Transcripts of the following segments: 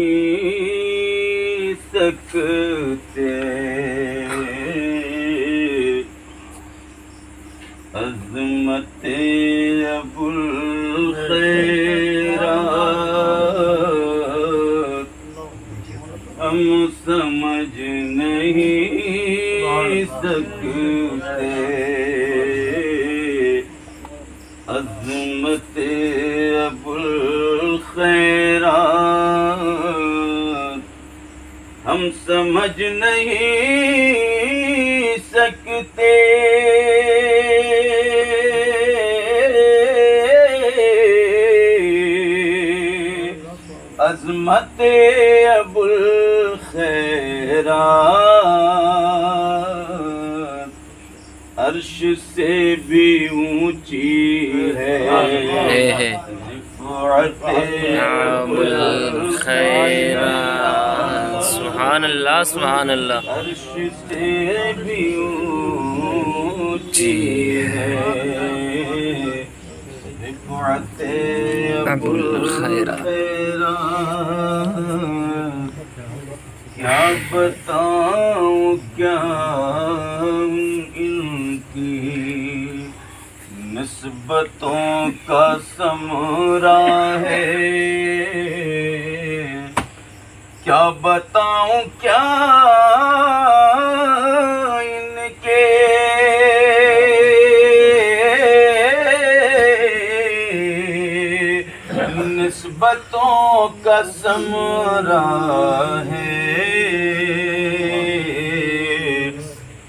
نہیں سکتے عظمت ابوالخیرات ہم سمجھ نہیں سکتے عظمت ابوالخیرات ہم سمجھ نہیں سکتے عظمت ابوالخیرات عرش سے بھی اونچی ہے رفعت ابوالخیرات سبحان اللہ سبحان اللہ عرش سے بھی اونچی ہے رفعت ابوالخیرات کیا بتاؤں کیا ان کی نسبتوں کا ثمرہ ہے کیا بتاؤں کیا ان کے نسبتوں کا ثمرہ ہے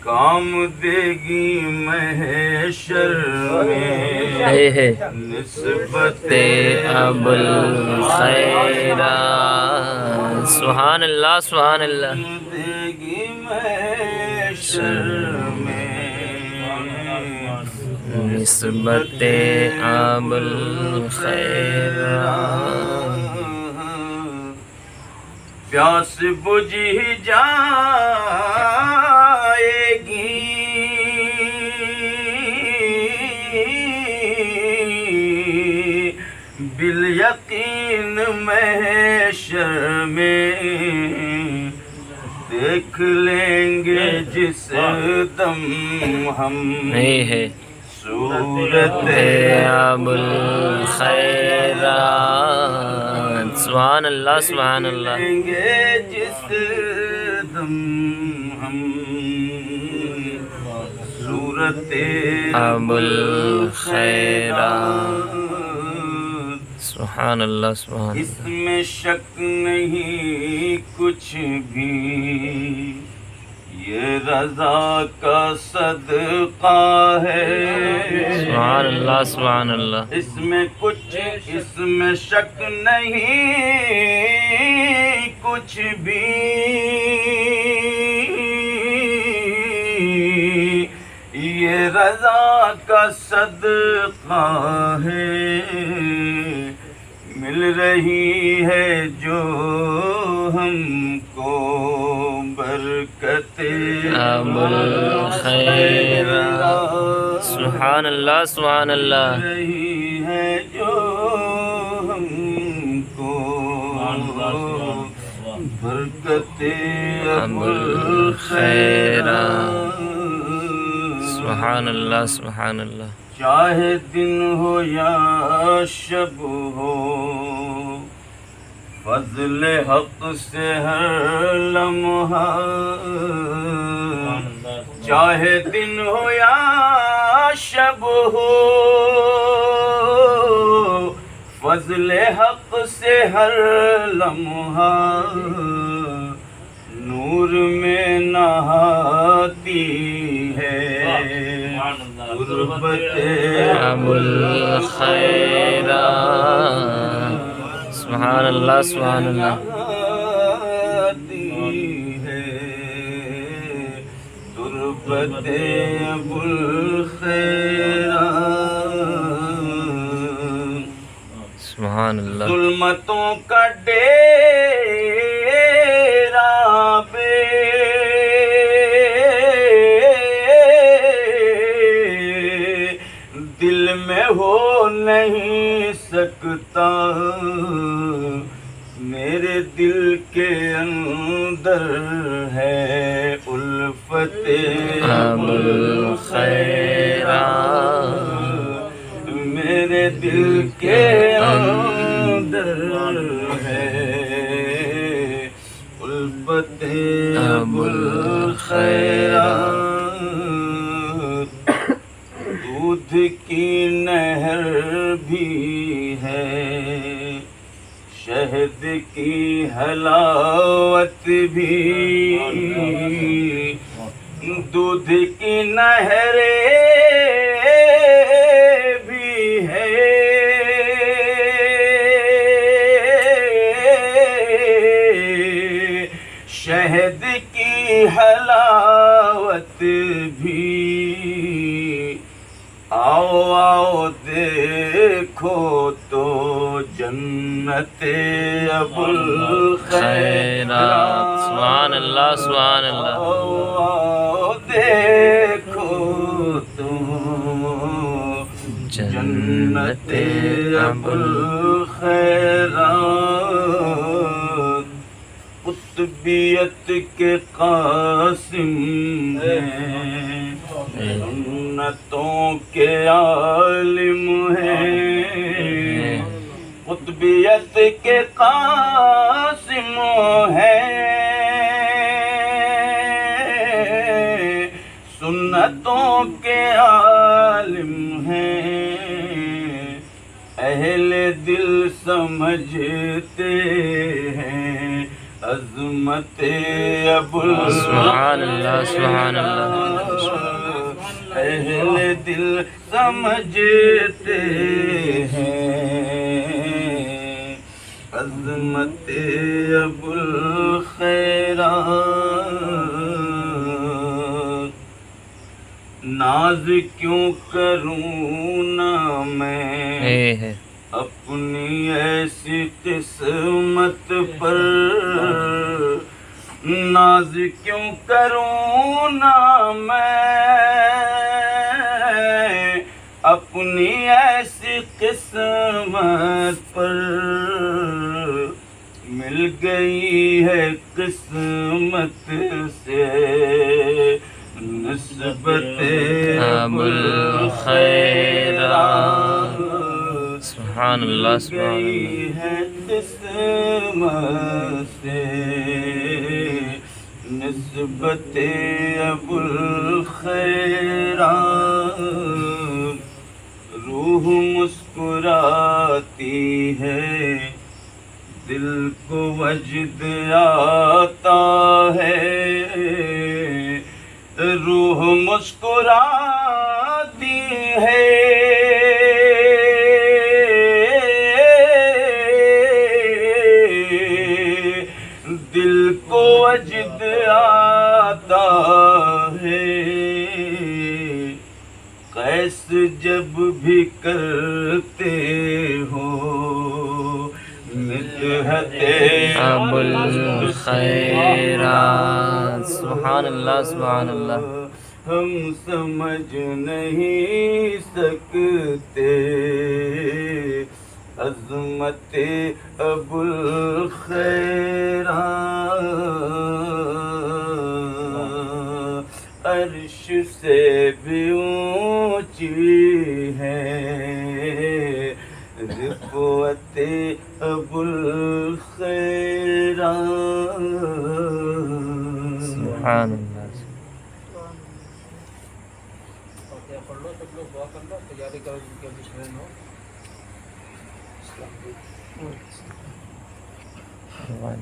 کام دے گی محشر میں نسبت ابوالخیرات سبحان اللہ سبحان اللہ دے گی محشر میں نسبت ابوالخیرات پیاس بجھ جائے گی بالیقین محشر میں دیکھ لیں گے جس دم ہم نہیں ہے صورت ابوالخیرات سبحان اللہ سبحان اللہ لیں گے جس دم ہم صورت ابوالخیرات سبحان اللہ سبحان اس میں شک نہیں کچھ بھی یہ رضا کا صدقہ ہے سبحان اللہ سبحان اللہ اس میں شک نہیں کچھ بھی یہ رضا کا صدقہ ہے مل رہی ہے جو ہم کو برکت ابوالخیرات سبحان اللہ سبحان اللہ مل رہی ہے جو ہم کو برکت ابوالخیرات سبحان اللہ سبحان اللہ چاہے دن ہو یا شب ہو فضل حق سے ہر لمحہ چاہے دن ہو یا شب ہو فضل حق سے ہر لمحہ نور میں نہاتی ہے غربت ابوالخیرات سبحان اللہ سبحان اللہ غربت ابوالخیرات سبحان اللہ ظلمتوں کا ڈیرا بے دل میں ہو نہیں سکتا میرے دل کے اندر ہے الفت ابوالخیرات، میرے دل کے اندر ہے الفت ابوالخیرات، دودھ کی نہر بھی ہے، شہد کی حلاوت بھی، دودھ کی نہر بھی ہے، شہد کی حلاوت بھی، آؤ آؤ دیکھو تو جنت ابوالخیرات، سبحان اللہ سبحان اللہ، آؤ آؤ دیکھو تو جنت ابوالخیرات، قطبیت کے قاسم ہیں، سنتوں کے عالم ہیں، قطبیت کے قاسم ہیں، سنتوں کے عالم ہیں، اہل دل سمجھتے ہیں عظمت سبحان اللہ سبحان اللہ، اہل دل سمجھتے ہیں عظمت ابوالخیرات، ناز کیوں کروں نہ میں اپنی ایسی قسمت پر، ناز کیوں کروں نہ میں اپنی ایسی قسمت پر، مل گئی ہے قسمت سے نسبت ابوالخیرات، سبحان اللہ سبحان گئی اللہ، ہے قسمت سے نسبت ابوالخیرات، روح مسکراتی ہے، دل کو وجد آتا ہے، روح مسکراتی ہے، دل کو وجد آتا ہے، قیس جب بھی کرتے ہو مدحت ابوالخیرات، سبحان اللہ سبحان اللہ، ہم سمجھ نہیں سکتے عظمت ابوالخیرات، عرش سے بھی اونچی ہے رفعت ابوالخیرات، سبحان اللہ، پڑھ لو سب لوگ دعا کر لو، تیاری کرو جن کے ابھی ٹرین ہو. اللہ